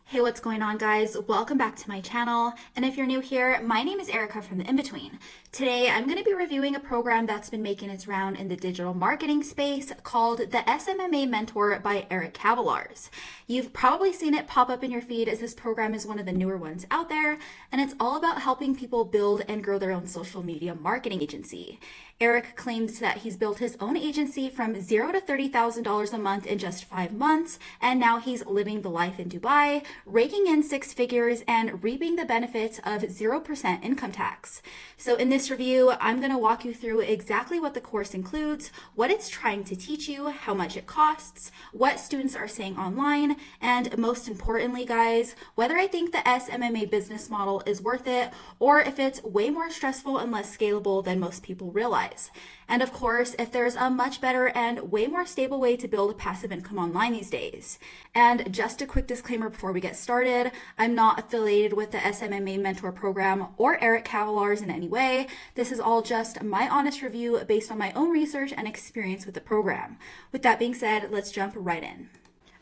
Hey, what's going on, guys? Welcome back to my channel. And if you're new here, my name is Erica from The In-Between. Today, I'm going to be reviewing a program that's been making its round in the digital marketing space called the SMMA Mentor by Eric Kavalaars. You've probably seen it pop up in your feed as this program is one of the newer ones out there, and it's all about helping people build and grow their own social media marketing agency. Eric claims that he's built his own agency from $0 to $30,000 a month in just 5 months, and now he's living the life in Dubai, raking in 6 figures and reaping the benefits of 0% income tax. So in this review, I'm going to walk you through exactly what the course includes, what it's trying to teach you, how much it costs, what students are saying online, and most importantly, guys, whether I think the SMMA business model is worth it or if it's way more stressful and less scalable than most people realize. And of course, if there's a much better and way more stable way to build passive income online these days. And just a quick disclaimer before we get started, I'm not affiliated with the SMMA Mentor program or Eric Kavalaars in any way. This is all just my honest review based on my own research and experience with the program. With that being said, let's jump right in.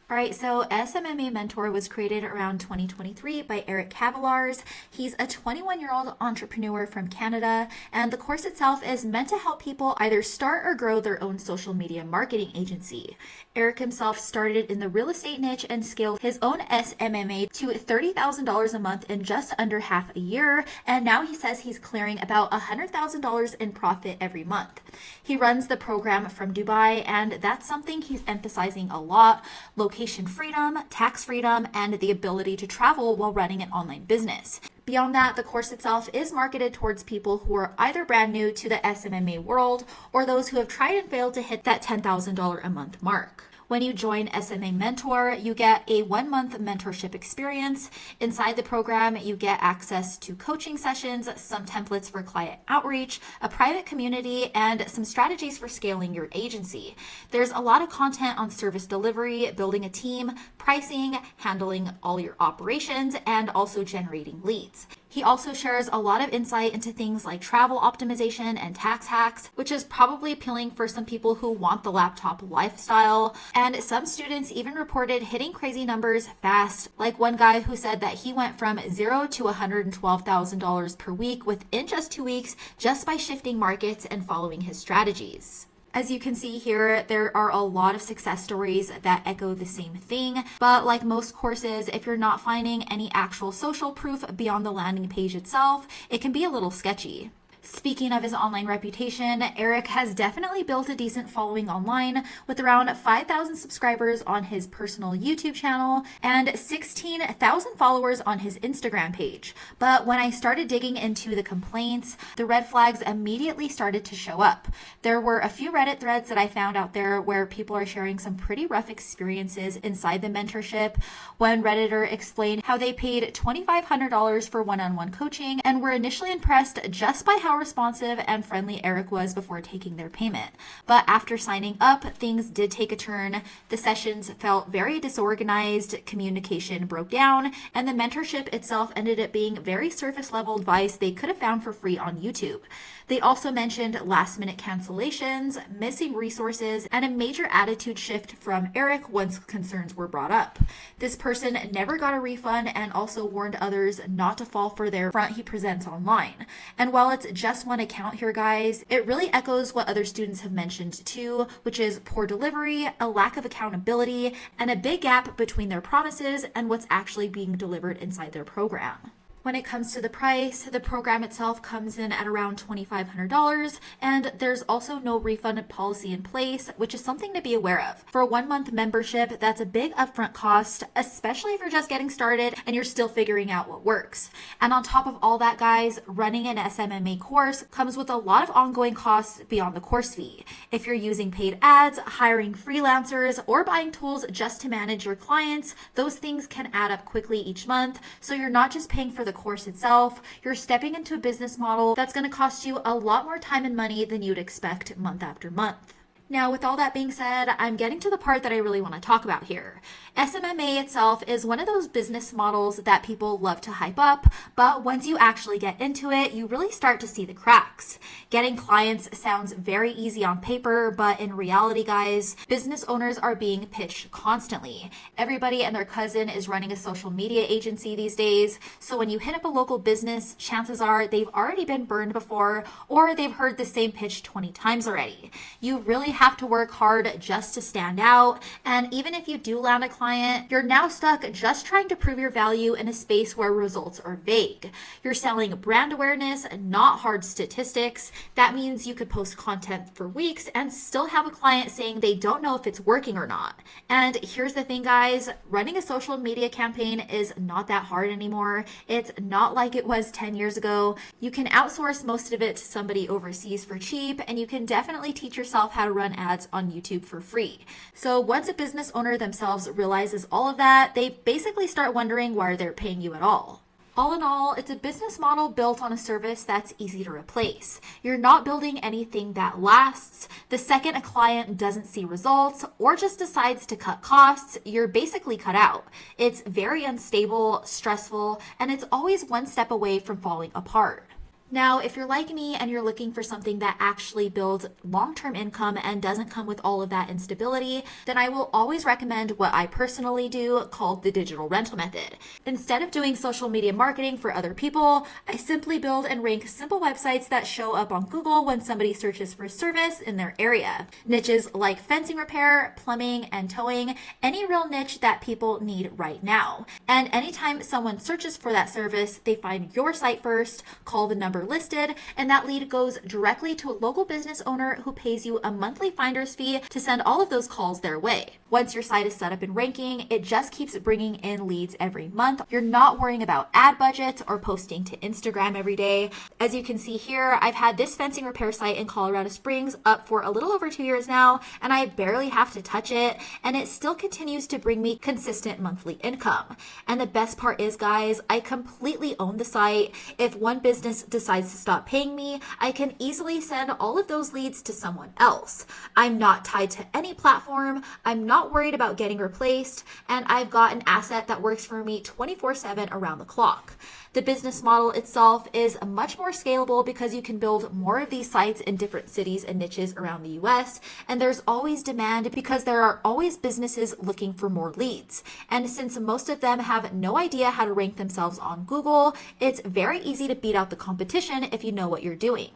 All right, so SMMA Mentor was created around 2023 by Eric Kavalaars. He's a 21-year-old entrepreneur from Canada, and the course itself is meant to help people either start or grow their own social media marketing agency. Eric himself started in the real estate niche and scaled his own SMMA to $30,000 a month in just under half a year, and now he says he's clearing about $100,000 in profit every month. He runs the program from Dubai, and that's something he's emphasizing a lot: location freedom, tax freedom, and the ability to travel while running an online business. Beyond that, the course itself is marketed towards people who are either brand new to the SMMA world or those who have tried and failed to hit that $10,000 a month mark. When you join SMA Mentor, you get a 1-month mentorship experience. Inside the program, you get access to coaching sessions, some templates for client outreach, a private community, and some strategies for scaling your agency. There's a lot of content on service delivery, building a team, pricing, handling all your operations, and also generating leads. He also shares a lot of insight into things like travel optimization and tax hacks, which is probably appealing for some people who want the laptop lifestyle. And some students even reported hitting crazy numbers fast, like one guy who said that he went from $0 to $112,000 per week within just 2 weeks just by shifting markets and following his strategies. As you can see here, there are a lot of success stories that echo the same thing, but like most courses, if you're not finding any actual social proof beyond the landing page itself, it can be a little sketchy. Speaking of his online reputation, Eric has definitely built a decent following online with around 5,000 subscribers on his personal YouTube channel and 16,000 followers on his Instagram page. But when I started digging into the complaints, the red flags immediately started to show up. There were a few Reddit threads that I found out there where people are sharing some pretty rough experiences inside the mentorship. One Redditor explained how they paid $2,500 for one-on-one coaching and were initially impressed just by how responsive and friendly Eric was before taking their payment. But after signing up, things did take a turn. The sessions felt very disorganized, communication broke down, and the mentorship itself ended up being very surface level advice they could have found for free on YouTube. They also mentioned last minute cancellations, missing resources, and a major attitude shift from Eric once concerns were brought up. This person never got a refund and also warned others not to fall for their front he presents online. And while it's just one account here, guys, it really echoes what other students have mentioned too, which is poor delivery, a lack of accountability, and a big gap between their promises and what's actually being delivered inside their program. When it comes to the price, the program itself comes in at around $2,500, and there's also no refund policy in place, which is something to be aware of. For a 1-month membership, that's a big upfront cost, especially if you're just getting started and you're still figuring out what works. And on top of all that, guys, running an SMMA course comes with a lot of ongoing costs beyond the course fee. If you're using paid ads, hiring freelancers, or buying tools just to manage your clients, those things can add up quickly each month, so you're not just paying for the course itself, you're stepping into a business model that's going to cost you a lot more time and money than you'd expect month after month. Now, with all that being said, I'm getting to the part that I really want to talk about here. SMMA itself is one of those business models that people love to hype up, but once you actually get into it, you really start to see the cracks. Getting clients sounds very easy on paper, but in reality, guys, business owners are being pitched constantly. Everybody and their cousin is running a social media agency these days, so when you hit up a local business, chances are they've already been burned before, or they've heard the same pitch 20 times already. You really have to work hard just to stand out, and even if you do land a client, you're now stuck just trying to prove your value in a space where results are vague. You're selling brand awareness, not hard statistics. That means you could post content for weeks and still have a client saying they don't know if it's working or not. And here's the thing, guys, running a social media campaign is not that hard anymore. It's not like it was 10 years ago. You can outsource most of it to somebody overseas for cheap, and you can definitely teach yourself how to run ads on YouTube for free. So once a business owner themselves realizes all of that, they basically start wondering why they're paying you at all. All in all, it's a business model built on a service that's easy to replace. You're not building anything that lasts. The second a client doesn't see results or just decides to cut costs, you're basically cut out. It's very unstable, stressful, and it's always one step away from falling apart. Now, if you're like me and you're looking for something that actually builds long-term income and doesn't come with all of that instability, then I will always recommend what I personally do called the digital rental method. Instead of doing social media marketing for other people, I simply build and rank simple websites that show up on Google when somebody searches for service in their area. Niches like fencing repair, plumbing, and towing, any real niche that people need right now. And anytime someone searches for that service, they find your site first, call the number listed, and that lead goes directly to a local business owner who pays you a monthly finder's fee to send all of those calls their way. Once your site is set up and ranking, it just keeps bringing in leads every month. You're not worrying about ad budgets or posting to Instagram every day. As you can see here, I've had this fencing repair site in Colorado Springs up for a little over 2 years now, and I barely have to touch it, and it still continues to bring me consistent monthly income. And the best part is, guys, I completely own the site. If one business decides to stop paying me, I can easily send all of those leads to someone else. I'm not tied to any platform. I'm not worried about getting replaced, and I've got an asset that works for me 24/7 around the clock. The business model itself is much more scalable because you can build more of these sites in different cities and niches around the US, and there's always demand because there are always businesses looking for more leads. And since most of them have no idea how to rank themselves on Google, it's very easy to beat out the competition if you know what you're doing.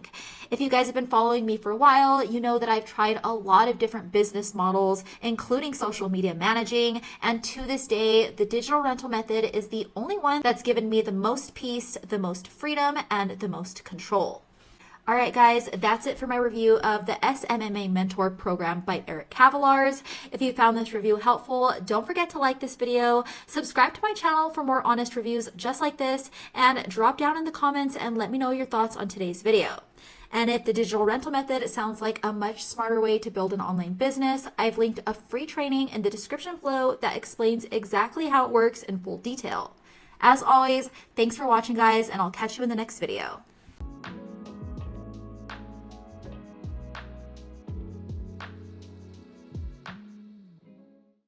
If you guys have been following me for a while, you know that I've tried a lot of different business models, including social media managing, and to this day, the digital rental method is the only one that's given me the most peace, the most freedom, and the most control. All right, guys, that's it for my review of the SMMA Mentor program by Eric Kavalaars. If you found this review helpful, don't forget to like this video, subscribe to my channel for more honest reviews just like this, and drop down in the comments and let me know your thoughts on today's video. And if the digital rental method sounds like a much smarter way to build an online business, I've linked a free training in the description below that explains exactly how it works in full detail. As always, thanks for watching, guys, and I'll catch you in the next video.